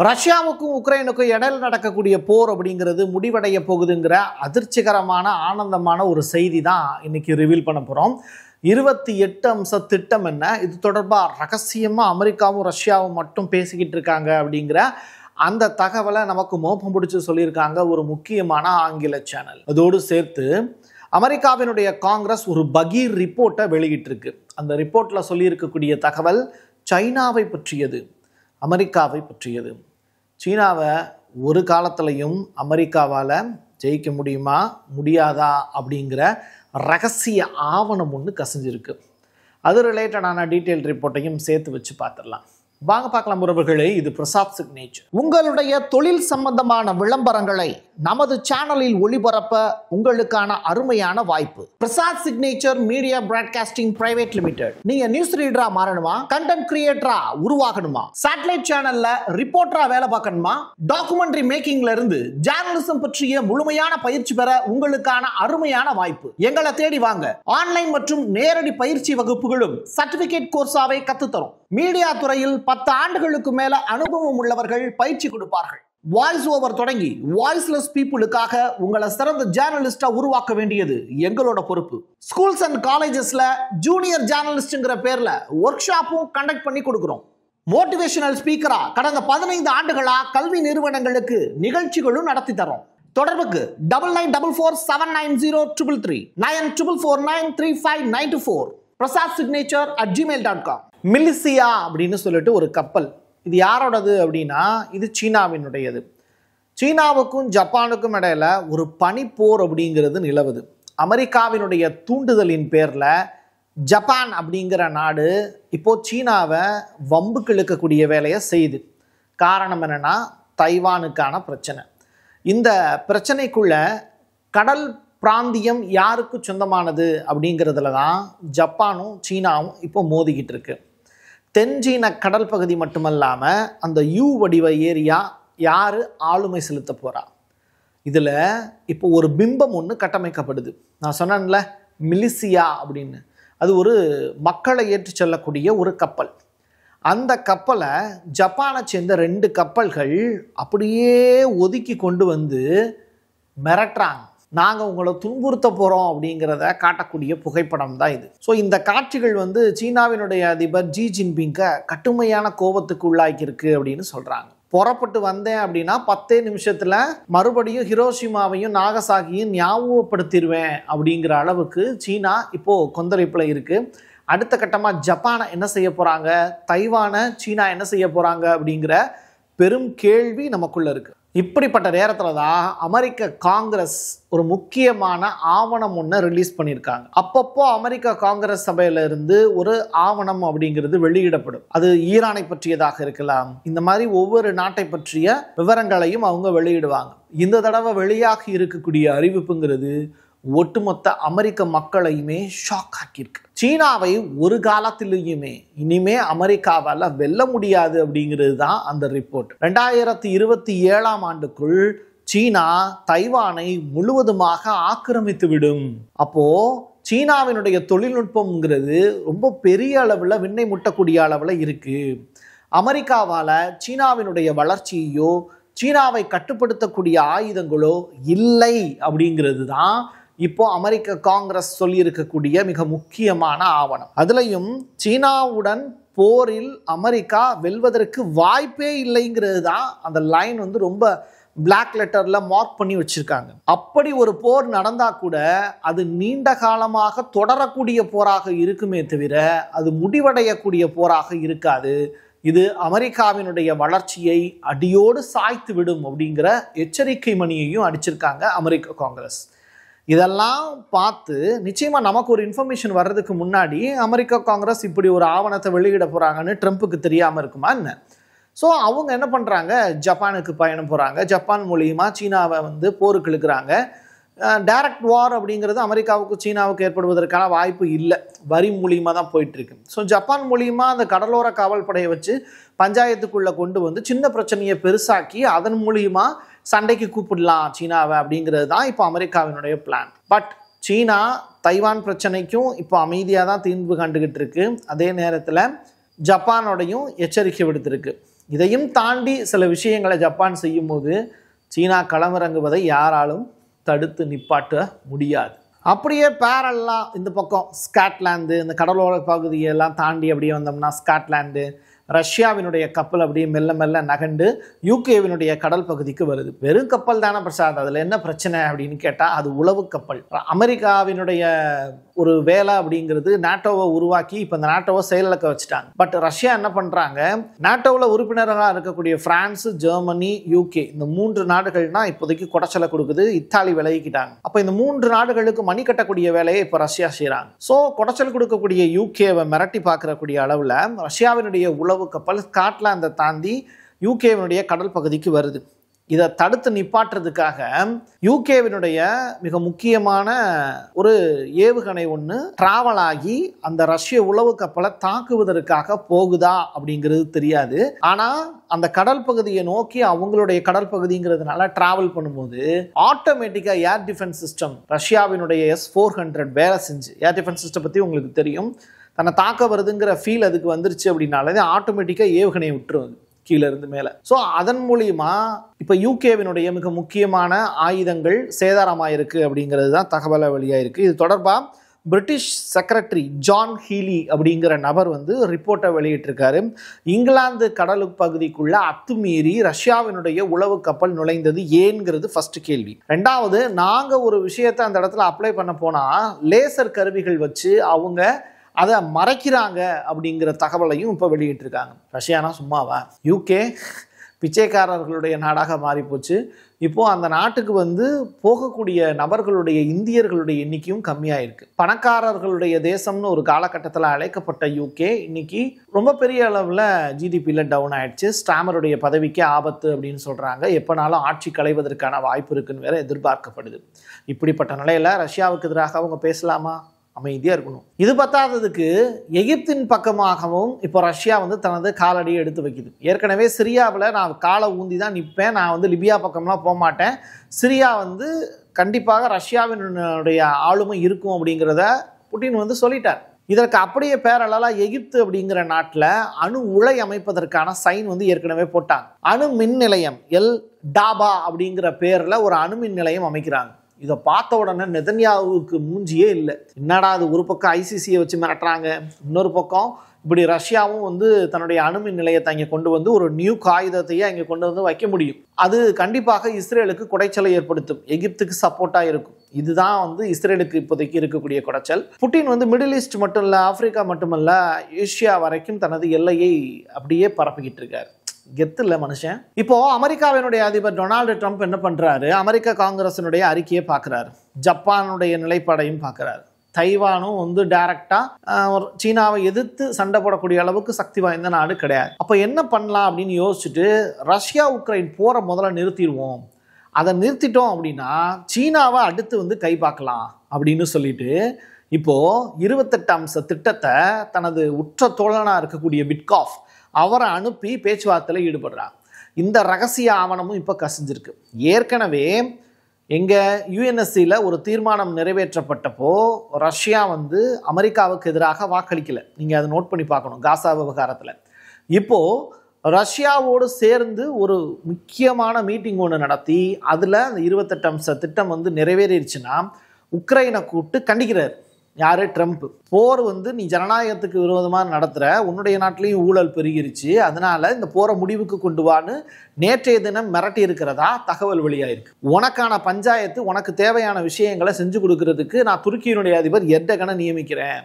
ரஷ்யாவுக்கும் உக்ரைனுக்கும் இடையில நடக்கக்கூடிய போர் அப்படிங்கிறது முடிவடைய போகுதுங்கிற அதிர்ச்சிகரமான ஆனந்தமான ஒரு செய்தி தான் இன்னைக்கு ரிவீல் பண்ண போகிறோம். 28 அம்ச திட்டம் என்ன, இது தொடர்பாக ரகசியமாக அமெரிக்காவும் ரஷ்யாவும் மட்டும் பேசிக்கிட்டு இருக்காங்க அப்படிங்கிற அந்த தகவலை நமக்கு மோப்பம் பிடிச்சி சொல்லியிருக்காங்க ஒரு முக்கியமான ஆங்கில சேனல். அதோடு சேர்த்து அமெரிக்காவினுடைய காங்கிரஸ் ஒரு பகீர் ரிப்போர்ட்டை வெளியிட்டிருக்கு. அந்த ரிப்போர்ட்டில் சொல்லியிருக்கக்கூடிய தகவல் சைனாவை பற்றியது, அமெரிக்காவை பற்றியது. சீனாவை ஒரு காலத்திலையும் அமெரிக்காவால் ஜெயிக்க முடியுமா முடியாதா அப்படிங்கிற ரகசிய ஆவணம் ஒன்று கசிஞ்சிருக்கு. அது ரிலேட்டடான டீட்டெயில் ரிப்போர்ட்டையும் சேர்த்து வச்சு பார்த்துடலாம். வாங்க பார்க்கலாம் உறவுகளே. இது பிரசாத் சிக்னேச்சர். உங்களுடைய தொழில் சம்பந்தமான விளம்பரங்களை நமது சேனலில் ஒளிபரப்ப உங்களுக்கான அருமையான வாய்ப்பு. Prasad signature media broadcasting private limited. நீங்க நியூஸ் ரீடரா மாறணுமா, கண்டென்ட் கிரியேட்டரா உருவாகணுமா, சேட்டலைட் சேனல்ல ரிப்போர்ட்டரா வேலை பார்க்கணுமா, டாக்குமெண்ட்ரி மேக்கிங்ல இருந்து ஜேர்னலிசம் பற்றிய முழுமையான பயிற்சி பெற உங்களுக்கான அருமையான வாய்ப்பு. எங்களை தேடி வாங்க. ஆன்லைன் மற்றும் நேரடி பயிற்சி வகுப்புகளும் சர்டிபிகேட் கோர்ஸாவை கத்துத்தரும். மீடியா துறையில் 10 ஆண்டுகளுக்கு மேல அனுபவம் உள்ளவர்கள் பயிற்சி கொடுப்பார்கள். வாய்ஸ் ஓவர் தொடங்கி வாய்ஸ்லெஸ் பீப்புளுக்காக உங்களை சிறந்த ஜேர்னலிஸ்டா உருவாக்க வேண்டியது எங்களோட பொறுப்பு. ஸ்கூல்ஸ் அண்ட் காலேஜஸ்ல ஜூனியர் ஜேர்னலிஸ்ட்ங்கிற பேர்ல ஒர்க் ஷாப்பும் கண்டக்ட் பண்ணி கொடுக்கிறோம். மோட்டிவேஷனல் ஸ்பீக்கரா கடந்த 15 ஆண்டுகளா கல்வி நிறுவனங்களுக்கு நிகழ்ச்சிகளும் நடத்தி தரோம். தொடர்புக்கு 9944790333 94493594 prasadsignature@gmail.com. மிலிசியா அப்படின்னு சொல்லிட்டு ஒரு கப்பல். இது யாரோடது அப்படின்னா, இது சீனாவினுடையது. சீனாவுக்கும் ஜப்பானுக்கும் இடையில ஒரு பனிப்போர் அப்படிங்கிறது நிலவுது. அமெரிக்காவினுடைய தூண்டுதலின் பேரில் ஜப்பான் அப்படிங்கிற நாடு இப்போ சீனாவை வம்புக்கு இழுக்கக்கூடிய வேலையை செய்யுது. காரணம் என்னன்னா, தைவானுக்கான பிரச்சனை. இந்த பிரச்சனைக்குள்ள கடல் பிராந்தியம் யாருக்கு சொந்தமானது அப்படிங்கிறதுல தான் ஜப்பானும் சீனாவும் இப்போ மோதிக்கிட்டு இருக்கு. தென்சீன கடல் பகுதி மட்டுமல்லாமல் அந்த யூ வடிவ ஏரியா யார் ஆளுமை செலுத்த போகிறா, இதில் இப்போ ஒரு பிம்பம் ஒன்று கட்டமைக்கப்படுது. நான் சொன்னேன்ல மிலிசியா அப்படின்னு, அது ஒரு மக்களை ஏற்றி செல்லக்கூடிய ஒரு கப்பல். அந்த கப்பலை ஜப்பானை சேர்ந்த 2 கப்பல்கள் அப்படியே ஒதுக்கி கொண்டு வந்து மிரட்டுறாங்க. நாங்கள் உங்களை துன்புறுத்த போகிறோம் அப்படிங்கிறத காட்டக்கூடிய புகைப்படம் தான் இது. ஸோ இந்த காட்சிகள் சீனாவினுடைய அதிபர் ஜி ஜின்பிங்கை கடுமையான கோபத்துக்கு உள்ளாக்கியிருக்கு அப்படின்னு சொல்கிறாங்க. புறப்பட்டு வந்தேன் அப்படின்னா 10 நிமிஷத்தில் மறுபடியும் ஹிரோஷிமாவையும் நாகசாகியும் ஞாபகப்படுத்திடுவேன் அப்படிங்கிற அளவுக்கு சீனா இப்போது கொந்தளிப்பில் இருக்குது. அடுத்த கட்டமாக ஜப்பானை என்ன செய்ய போகிறாங்க, தைவானை சீனா என்ன செய்ய போகிறாங்க அப்படிங்கிற பெரும் கேள்வி நமக்குள்ளே இருக்குது. இப்படிப்பட்ட நேரத்தில் தான் அமெரிக்க காங்கிரஸ் ஒரு முக்கியமான ஆவணம் ஒன்று ரிலீஸ் பண்ணியிருக்காங்க. அப்பப்போ அமெரிக்க காங்கிரஸ் சபையிலிருந்து ஒரு ஆவணம் அப்படிங்கிறது வெளியிடப்படும். அது ஈரானை பற்றியதாக இருக்கலாம். இந்த மாதிரி ஒவ்வொரு நாட்டை பற்றிய விவரங்களையும் அவங்க வெளியிடுவாங்க. இந்த தடவை வெளியாகி இருக்கக்கூடிய அறிவிப்புங்கிறது ஒட்டுமொத்த அமெரிக்க மக்களையுமே ஷாக் ஆக்கியிருக்கு. சீனாவை ஒரு காலத்திலேயுமே இனிமே அமெரிக்காவால் வெல்ல முடியாது அப்படிங்கிறது தான் அந்த ரிப்போர்ட். 2027ஆம் ஆண்டுக்குள் சீனா தைவானை முழுவதுமாக ஆக்கிரமித்து விடும். அப்போ சீனாவினுடைய தொழில்நுட்பம்ங்கிறது ரொம்ப பெரிய அளவில் விண்ணை முட்டக்கூடிய அளவில் இருக்கு. அமெரிக்காவால் சீனாவினுடைய வளர்ச்சியோ சீனாவை கட்டுப்படுத்தக்கூடிய ஆயுதங்களோ இல்லை அப்படிங்கிறது தான் இப்போ அமெரிக்க காங்கிரஸ் சொல்லியிருக்கக்கூடிய மிக முக்கியமான ஆவணம். அதுலயும் சீனாவுடன் போரில் அமெரிக்கா வெல்வதற்கு வாய்ப்பே இல்லைங்கிறது தான் அந்த லைன் ரொம்ப பிளாக் லெட்டர்ல மார்க் பண்ணி வச்சிருக்காங்க. அப்படி ஒரு போர் நடந்தா கூட அது நீண்ட காலமாக தொடரக்கூடிய போராக இருக்குமே தவிர அது முடிவடையக்கூடிய போராக இருக்காது. இது அமெரிக்காவினுடைய வளர்ச்சியை அடியோடு சாய்த்து விடும் அப்படிங்கிற எச்சரிக்கை மணியையும் அடிச்சிருக்காங்க அமெரிக்க காங்கிரஸ். இதெல்லாம் பார்த்து நிச்சயமாக நமக்கு ஒரு இன்ஃபர்மேஷன் வர்றதுக்கு முன்னாடி அமெரிக்க காங்கிரஸ் இப்படி ஒரு ஆவணத்தை வெளியிட போகிறாங்கன்னு ட்ரம்ப்புக்கு தெரியாமல் இருக்குமா என்ன? ஸோ அவங்க என்ன பண்ணுறாங்க, ஜப்பானுக்கு பயணம் போகிறாங்க. ஜப்பான் மூலியமாக சீனாவை போருக்கு இழுக்கிறாங்க. டைரக்ட் வார் அப்படிங்கிறது அமெரிக்காவுக்கு சீனாவுக்கு ஏற்படுவதற்கான வாய்ப்பு இல்லை. வரி மூலியமாக தான் போயிட்டுருக்கு. ஸோ ஜப்பான் மூலியமாக அந்த கடலோர காவல் படையை வச்சு பஞ்சாயத்துக்குள்ளே கொண்டு சின்ன பிரச்சனையை பெருசாக்கி அதன் மூலியமாக சண்டைக்கு கூப்பிடலாம் சீனாவை அப்படிங்கிறது தான் இப்போ அமெரிக்காவினுடைய பிளான். பட் சீனா தைவான் பிரச்சனைக்கும் இப்போ அமைதியாக தான் தீர்வு கண்டுகிட்டு இருக்கு. அதே நேரத்தில் ஜப்பானோடையும் எச்சரிக்கை விடுத்திருக்கு. இதையும் தாண்டி சில விஷயங்களை ஜப்பான் செய்யும்போது சீனா களமிறங்குவதை யாராலும் தடுத்து நிப்பாட்ட முடியாது. அப்படியே பேரல்லாம் இந்த பக்கம் ஸ்காட்லாந்து, இந்த கடலோர பகுதியெல்லாம் தாண்டி அப்படியே வந்தோம்னா ஸ்காட்லாந்து, ரஷ்யாவினுடைய கப்பல் அப்படியே மெல்ல மெல்ல நகண்டு யூகேவினுடைய கடல் பகுதிக்கு வருது. வெறும் கப்பல் தானே பிரசாத், அதில் என்ன பிரச்சனை அப்படின்னு கேட்டால் அது உளவு கப்பல். அமெரிக்காவினுடைய ஒரு வேலை அப்படிங்கிறது நாட்டோவை உருவாக்கி இப்போ இந்த நாட்டோவை செயலிழக்க வச்சுட்டாங்க. பட் ரஷ்யா என்ன பண்ணுறாங்க, நாட்டோவில் உறுப்பினர்களாக இருக்கக்கூடிய பிரான்ஸ், ஜெர்மனி, யூகே இந்த 3 நாடுகள்னா இப்போதைக்கு குடைச்சலை கொடுக்குது. இத்தாலி விலகிக்கிட்டாங்க. அப்போ இந்த 3 நாடுகளுக்கு மணி கட்டக்கூடிய வேலையை இப்போ ரஷ்யா செய்கிறாங்க. ஸோ குடைச்சல் கொடுக்கக்கூடிய யூகேவை மிரட்டி பார்க்கக்கூடிய அளவில் ரஷ்யாவினுடைய உளவு கப்பல் ஸ்காட்லாந்தை தாண்டி யூகேவினுடைய கடல் பகுதிக்கு வருது. இதை தடுத்து நிப்பாட்டுறதுக்காக யூகேவினுடைய மிக முக்கியமான ஒரு ஏவுகணை ஒன்று டிராவல் ஆகி அந்த ரஷ்ய உளவு கப்பலை தாக்குவதற்காக போகுதா அப்படிங்கிறது தெரியாது. ஆனால் அந்த கடல் பகுதியை நோக்கி அவங்களுடைய கடல் பகுதிங்கிறதுனால டிராவல் பண்ணும்போது ஆட்டோமேட்டிக்காக ஏர் டிஃபென்ஸ் சிஸ்டம், ரஷ்யாவினுடைய S-400 வேலை செஞ்சு, ஏர் டிஃபென்ஸ் சிஸ்டம் பற்றி உங்களுக்கு தெரியும், தன்னை தாக்க வருதுங்கிற ஃபீல் அதுக்கு வந்துருச்சு அப்படின்னாலே ஆட்டோமேட்டிக்காக ஏவுகணையை விட்டுருவது கீழே இருந்து மேலே. ஸோ அதன் மூலியமா இப்போ யூகேவினுடைய மிக முக்கியமான ஆயுதங்கள் சேதாரமாயிருக்கு அப்படிங்கிறது தான் தகவலை வெளியாயிருக்கு. இது தொடர்பாக பிரிட்டிஷ் செக்ரட்டரி ஜான் ஹீலி அப்படிங்கிற நபர் ரிப்போர்ட்டை வெளியிட்டிருக்காரு. இங்கிலாந்து கடல் பகுதிக்குள்ள அத்துமீறி ரஷ்யாவினுடைய உளவு கப்பல் நுழைந்தது ஏன்கிறது ஃபர்ஸ்ட் கேள்வி. ரெண்டாவது, நாங்கள் ஒரு விஷயத்தை அந்த இடத்துல அப்ளை பண்ண போனால் லேசர் கருவிகள் வச்சு அவங்க அதை மறைக்கிறாங்க அப்படிங்கிற தகவலையும் இப்போ வெளியிட்டிருக்காங்க. ரஷ்யானா சும்மாவா? யூகே பிச்சைக்காரர்களுடைய நாடாக மாறி போச்சு. இப்போது அந்த நாட்டுக்கு போகக்கூடிய நபர்களுடைய, இந்தியர்களுடைய எண்ணிக்கையும் கம்மியாக இருக்குது. பணக்காரர்களுடைய தேசம்னு ஒரு காலகட்டத்தில் அழைக்கப்பட்ட யூகே இன்னைக்கு ரொம்ப பெரிய அளவில் ஜிடிபியில் டவுன் ஆயிடுச்சு. ஸ்டாமருடைய பதவிக்கு ஆபத்து அப்படின்னு சொல்கிறாங்க. எப்போனாலும் ஆட்சி களைவதற்கான வாய்ப்பு இருக்குன்னு வேற எதிர்பார்க்கப்படுது. இப்படிப்பட்ட நிலையில் ரஷ்யாவுக்கு எதிராக அவங்க பேசலாமா? அமைதியாக இருக்கணும். இது பத்தாததுக்கு எகிப்தின் பக்கமாகவும் இப்போ ரஷ்யா தனது காலடியை எடுத்து வைக்குது. ஏற்கனவே சிரியாவில் நான் காலை ஊந்தி தான் நிற்பேன், நான் லிபியா பக்கம்லாம் போக மாட்டேன், சிரியா கண்டிப்பாக ரஷ்யாவினுடைய ஆளுமை இருக்கும் அப்படிங்கிறத புட்டின் சொல்லிட்டார். இதற்கு அப்படியே பேரலாக எகிப்து அப்படிங்கிற நாட்டில் அணு உலை அமைப்பதற்கான சைன் ஏற்கனவே போட்டாங்க. அணு மின் நிலையம் எல் டாபா அப்படிங்கிற பேரில் ஒரு அணு மின் நிலையம் அமைக்கிறாங்க. இதை பார்த்த உடனே நெதன்யாவுக்கு மூஞ்சியே இல்லை. என்னடா அது, ஒரு பக்கம் ஐசிசியை வச்சு மிரட்டுறாங்க, இன்னொரு பக்கம் இப்படி ரஷ்யாவும் தன்னுடைய அணுமின் நிலையத்தை இங்கே கொண்டு ஒரு நியூ ஆயுதத்தையே இங்கே கொண்டு வைக்க முடியும். அது கண்டிப்பாக இஸ்ரேலுக்கு குடைச்சலை ஏற்படுத்தும், எகிப்துக்கு சப்போர்ட்டாக இருக்கும். இதுதான் இஸ்ரேலுக்கு இப்போதைக்கு இருக்கக்கூடிய குடைச்சல். புட்டின் மிடில் ஈஸ்ட் மட்டும் இல்லை, ஆப்பிரிக்கா மட்டுமல்ல, ஏஷியா வரைக்கும் தனது எல்லையை அப்படியே பரப்பிக்கிட்டு இருக்காரு. கெத்து இல்லை மனுஷன். இப்போ அமெரிக்காவினுடைய அதிபர் டொனால்டு ட்ரம்ப் என்ன பண்றாரு, அமெரிக்க காங்கிரசினுடைய அறிக்கையை பார்க்குறாரு, ஜப்பானுடைய நிலைப்பாடையும் பார்க்குறாரு. தைவானும் டைரக்டா சீனாவை எதிர்த்து சண்டை போடக்கூடிய அளவுக்கு சக்தி வாய்ந்த நாடு கிடையாது. அப்போ என்ன பண்ணலாம் அப்படின்னு யோசிச்சுட்டு, ரஷ்யா உக்ரைன் போரை முதல்ல நிறுத்திடுவோம், அதை நிறுத்திட்டோம் அப்படின்னா சீனாவை அடுத்து கை பார்க்கலாம் அப்படின்னு சொல்லிட்டு இப்போ 28 அம்ச திட்டத்தை தனது உற்ற தோழனாக இருக்கக்கூடிய விட்காஃப் அவரை அனுப்பி பேச்சுவார்த்தையில் ஈடுபடுறாங்க. இந்த ரகசிய ஆவணமும் இப்போ கசிஞ்சிருக்கு. ஏற்கனவே எங்கள் யுஎன்எஸ்சியில் ஒரு தீர்மானம் நிறைவேற்றப்பட்டப்போ ரஷ்யா அமெரிக்காவுக்கு எதிராக வாக்களிக்கலை. நீங்கள் அதை நோட் பண்ணி பார்க்கணும். காசா விவகாரத்தில் இப்போது ரஷ்யாவோடு சேர்ந்து ஒரு முக்கியமான மீட்டிங் ஒன்று நடத்தி அதில் அந்த 28 அம்ச திட்டம் நிறைவேறிடுச்சுன்னா உக்ரைனை கூப்பிட்டு கண்டிக்கிறார். யாரு? ட்ரம்ப். போர் நீ ஜனநாயகத்துக்கு விரோதமாக நடத்துகிற, உன்னுடைய நாட்டிலையும் ஊழல் பெருகிருச்சு, அதனால இந்த போரை முடிவுக்கு கொண்டு வான்னு நேற்றைய தினம் மிரட்டி இருக்கிறதா தகவல் வெளியாயிருக்கு. உனக்கான பஞ்சாயத்து, உனக்கு தேவையான விஷயங்களை செஞ்சு கொடுக்கறதுக்கு நான் துருக்கியினுடைய அதிபர் எர்டகனை நியமிக்கிறேன்,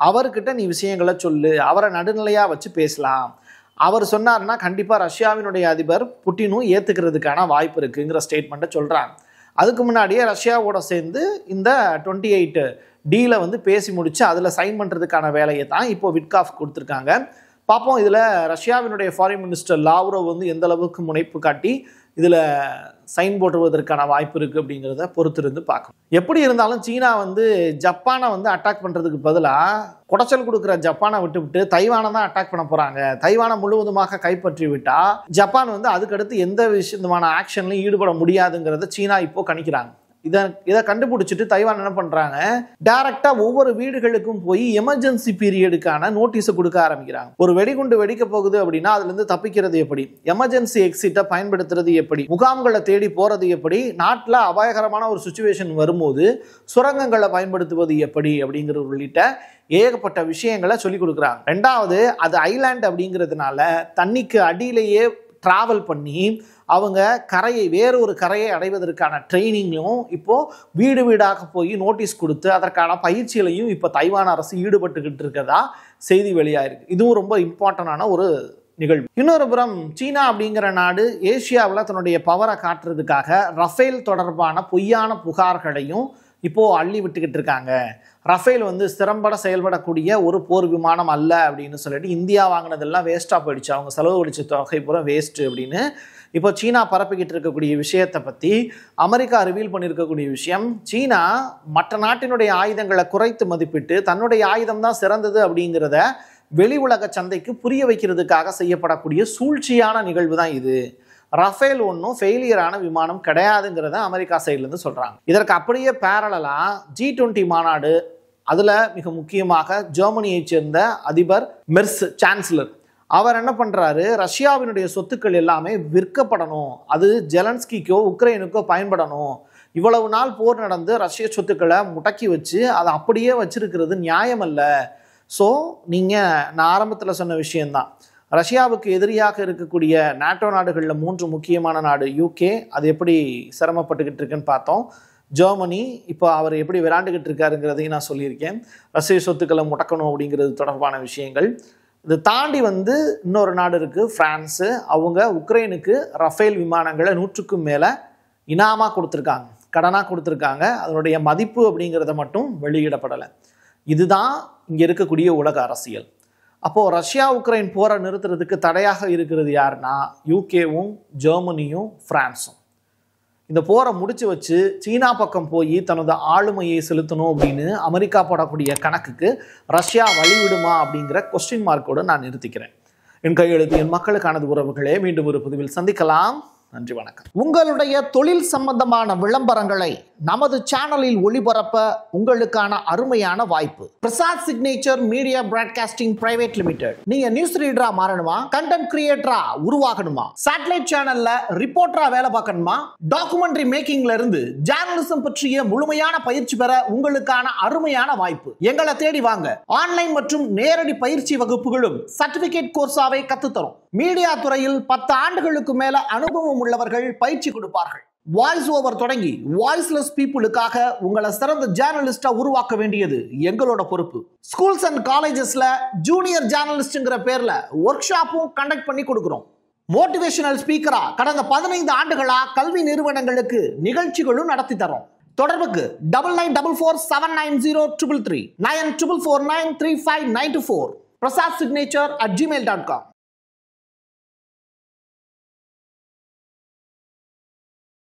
அவர்கிட்ட நீ விஷயங்களை சொல்லு, அவரை நடுநிலையாக வச்சு பேசலாம். அவர் சொன்னார்னா கண்டிப்பாக ரஷ்யாவினுடைய அதிபர் புட்டினும் ஏற்றுக்கிறதுக்கான வாய்ப்பு இருக்குங்கிற ஸ்டேட்மெண்ட்டை சொல்கிறாங்க. அதுக்கு முன்னாடியே ரஷ்யாவோட சேர்ந்து இந்த 28 டீலை பேசி முடிச்சு அதில் சைன் பண்ணுறதுக்கான வேலையை தான் இப்போ விட்காஃப் கொடுத்துருக்காங்க. பார்ப்போம் இதில் ரஷ்யாவினுடைய ஃபாரின் மினிஸ்டர் லாவ்ரோவ் எந்த அளவுக்கு முனைப்பு காட்டி இதில் சைன் போட்டுவதற்கான வாய்ப்பு இருக்குது அப்படிங்கிறத பொறுத்திருந்து பார்க்கணும். எப்படி இருந்தாலும் சீனா ஜப்பானை அட்டாக் பண்ணுறதுக்கு பதிலாக குடைச்சல் கொடுக்குற ஜப்பானை விட்டு தைவானை தான் அட்டாக் பண்ண போகிறாங்க. தைவானை முழுவதுமாக கைப்பற்றி விட்டால் ஜப்பான் அதுக்கடுத்து எந்த விதமான ஆக்ஷன்லையும் ஈடுபட முடியாதுங்கிறத சீனா இப்போ கணிக்கிறாங்க. இதை கண்டுபிடிச்சிட்டு தைவான் என்ன பண்றாங்க, டைரக்டா ஒவ்வொரு வீடுகளுக்கும் போய் எமர்ஜென்சி பீரியடுக்கான நோட்டீஸை கொடுக்க ஆரம்பிக்கிறாங்க. ஒரு வெடிகுண்டு வெடிக்க போகுது அப்படின்னா அதுல இருந்து தப்பிக்கிறது எப்படி, எமர்ஜென்சி எக்ஸிட்டை பயன்படுத்துறது எப்படி, முகாம்களை தேடி போறது எப்படி, நாட்டில் அபாயகரமான ஒரு சுச்சுவேஷன் வரும்போது சுரங்கங்களை பயன்படுத்துவது எப்படி அப்படிங்கிறது உள்ளிட்ட ஏகப்பட்ட விஷயங்களை சொல்லி கொடுக்குறாங்க. ரெண்டாவது, அது ஐலாண்ட் அப்படிங்கிறதுனால தண்ணிக்கு அடியிலேயே டிராவல் பண்ணி அவங்க வேறு ஒரு கரையை அடைவதற்கான ட்ரைனிங்கும் இப்போ வீடு வீடாக போய் நோட்டீஸ் கொடுத்து அதற்கான பயிற்சிகளையும் இப்போ தைவான் அரசு ஈடுபட்டுக்கிட்டு இருக்கதா செய்தி வெளியாயிருக்கு. இதுவும் ரொம்ப இம்பார்ட்டண்டான ஒரு நிகழ்வு. இன்னொரு புறம் சீனா அப்படிங்கிற நாடு ஏசியாவில் தன்னுடைய பவரை காட்டுறதுக்காக ரஃபேல் தொடர்பான பொய்யான புகார்களையும் இப்போ அள்ளி விட்டுக்கிட்டு இருக்காங்க. ரஃபேல் திறம்பட செயல்படக்கூடிய ஒரு போர் விமானம் அல்ல அப்படின்னு சொல்லிட்டு இந்தியா வாங்கினதெல்லாம் வேஸ்ட்டாக போயிடுச்சு, அவங்க செலவு அடிச்ச தொகை பூரா வேஸ்ட்டு அப்படின்னு இப்போ சீனா பரப்பிக்கிட்டு இருக்கக்கூடிய விஷயத்தை பற்றி அமெரிக்கா ரிவீல் பண்ணியிருக்கக்கூடிய விஷயம், சீனா மற்ற நாட்டினுடைய ஆயுதங்களை குறைத்து மதிப்பிட்டு தன்னுடைய ஆயுதம் தான் சிறந்தது அப்படிங்கிறத வெளி உலக சந்தைக்கு புரிய வைக்கிறதுக்காக செய்யப்படக்கூடிய சூழ்ச்சியான நிகழ்வு தான் இது. ரஃபேல் ஒன்றும் ஃபெயிலியரான விமானம் கிடையாதுங்கிறத அமெரிக்கா சைட்லேருந்து சொல்கிறாங்க. இதற்கு அப்படியே பேரலாக G20 மாநாடு, அதில் மிக முக்கியமாக ஜெர்மனியை சேர்ந்த அதிபர் மெர்ஸ் சான்சலர் அவர் என்ன பண்ணுறாரு, ரஷ்யாவினுடைய சொத்துக்கள் எல்லாமே விற்கப்படணும், அது ஜெலன்ஸ்கிக்கோ உக்ரைனுக்கோ பயன்படணும், இவ்வளவு நாள் போர் நடந்து ரஷ்ய சொத்துக்களை முடக்கி வச்சு அதை அப்படியே வச்சிருக்கிறது நியாயம் அல்ல. ஸோ நான் ஆரம்பத்தில் சொன்ன விஷயம்தான், ரஷ்யாவுக்கு எதிரியாக இருக்கக்கூடிய நாட்டோ நாடுகளில் 3 முக்கியமான நாடு, UK அது எப்படி சிரமப்பட்டுக்கிட்டு இருக்குன்னு பார்த்தோம், ஜெர்மனி இப்போ அவர் எப்படி விளாண்டுக்கிட்டு இருக்காருங்கிறதையும் நான் சொல்லியிருக்கேன், ரஷ்ய சொத்துக்களை முடக்கணும் அப்படிங்கிறது தொடர்பான விஷயங்கள். இதை தாண்டி இன்னொரு நாடு இருக்குது ஃப்ரான்ஸு, அவங்க உக்ரைனுக்கு ரஃபேல் விமானங்களை 100க்கும் மேலே இனாமாக கொடுத்துருக்காங்க, கடனாக கொடுத்துருக்காங்க, அதனுடைய மதிப்பு அப்படிங்கிறத மட்டும் வெளியிடப்படலை. இதுதான் இங்கே இருக்கக்கூடிய உலக அரசியல். அப்போது ரஷ்யா உக்ரைன் போரை நிறுத்துறதுக்கு தடையாக இருக்கிறது யாருன்னா UKவும் ஜெர்மனியும் ஃப்ரான்ஸும். இந்த போரை முடிச்சு வச்சு சீனா பக்கம் போய் தனது ஆளுமையை செலுத்தணும் அப்படின்னு அமெரிக்கா போடக்கூடிய கணக்குக்கு ரஷ்யா வழிவிடுமா அப்படிங்கிற கொஸ்டின் மார்க்கோடு நான் நிறுத்திக்கிறேன். என் கையெழுத்து என் மக்களுக்கானது உறவுகளே, மீண்டும் ஒரு பதிவில் சந்திக்கலாம். நன்றி, வணக்கம். உங்களுடைய தொழில் சம்பந்தமான விளம்பரங்களை நமது சேனலில் ஒளிபரப்ப உங்களுக்கான அருமையான வாய்ப்பு. Prasad signature media broadcasting private limited. நீங்க நியூஸ் ரீடரா மாறணுமா, கண்டென்ட் கிரியேட்டரா உருவாகணுமா, சேட்டலைட் சேனல்ல ரிப்போர்ட்டரா வேலை பார்க்கணுமா, டாக்குமெண்ட்ரி மேக்கிங்ல இருந்து ஜேர்னலிசம் பற்றிய முழுமையான பயிற்சி பெற உங்களுக்கான அருமையான வாய்ப்பு. எங்களை தேடி வாங்க. ஆன்லைன் மற்றும் நேரடி பயிற்சி வகுப்புகளும் சர்டிபிகேட் கோர்ஸாவை கத்துத்தரும். மீடியா துறையில் 10 ஆண்டுகளுக்கு மேல அனுபவம் உள்ளவர்கள் பயிற்சி கொடுப்பார்கள். வாய்ஸ் ஓவர் தொடங்கி வாய்ஸ்லெஸ் பீப்புளுக்காக உங்களை சிறந்த ஜேர்னலிஸ்டா உருவாக்க வேண்டியது எங்களோட பொறுப்பு. ஸ்கூல்ஸ் அண்ட் காலேஜஸ்ல ஜூனியர் ஜேர்னலிஸ்ட்ங்கிற பேர்ல ஒர்க் ஷாப்பும் கண்டக்ட் பண்ணி கொடுக்கிறோம். மோட்டிவேஷனல் ஸ்பீக்கரா கடந்த 15 ஆண்டுகளா கல்வி நிறுவனங்களுக்கு நிகழ்ச்சிகளும் நடத்தி தரோம். தொடர்புக்கு 9944790333 94493594 prasadsignature@gmail.com.